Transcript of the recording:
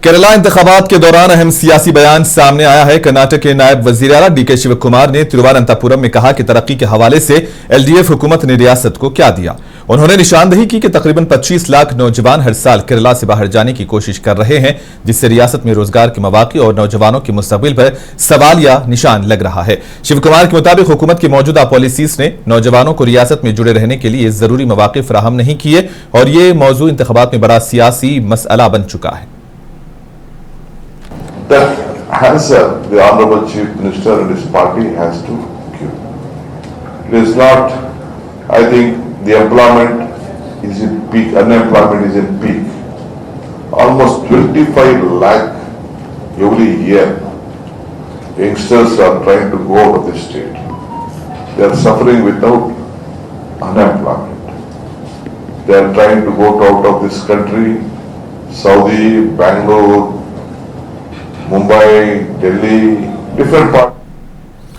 केरला इंतखाबात के दौरान अहम सियासी बयान सामने आया है। कर्नाटक के नायब वजीर आला डीके शिवकुमार ने तिरुवनंतपुरम में कहा कि तरक्की के हवाले से एलडीएफ हुकूमत ने रियासत को क्या दिया। उन्होंने निशानदेही की कि तकरीबन 25 लाख नौजवान हर साल केरला से बाहर जाने की कोशिश कर रहे हैं, जिससे रियासत में रोजगार के मौके और नौजवानों के मुस्तकबिल पर सवाल या निशान लग रहा है। शिवकुमार के मुताबिक हुकूमत की मौजूदा पॉलिसीज ने नौजवानों को रियासत में जुड़े रहने के लिए जरूरी मौके फराहम नहीं किए और ये मौजूद इंतखाबात में बड़ा सियासी मसला बन चुका है। That answer the Honorable Chief Minister and his party has to give. It is not, I think the employment is in peak, unemployment is in peak. Almost 25 lakh every year youngsters are trying to go out of the state. They are suffering without unemployment. They are trying to go out of this country, Saudi, Bangalore, Mumbai, Delhi, different parts.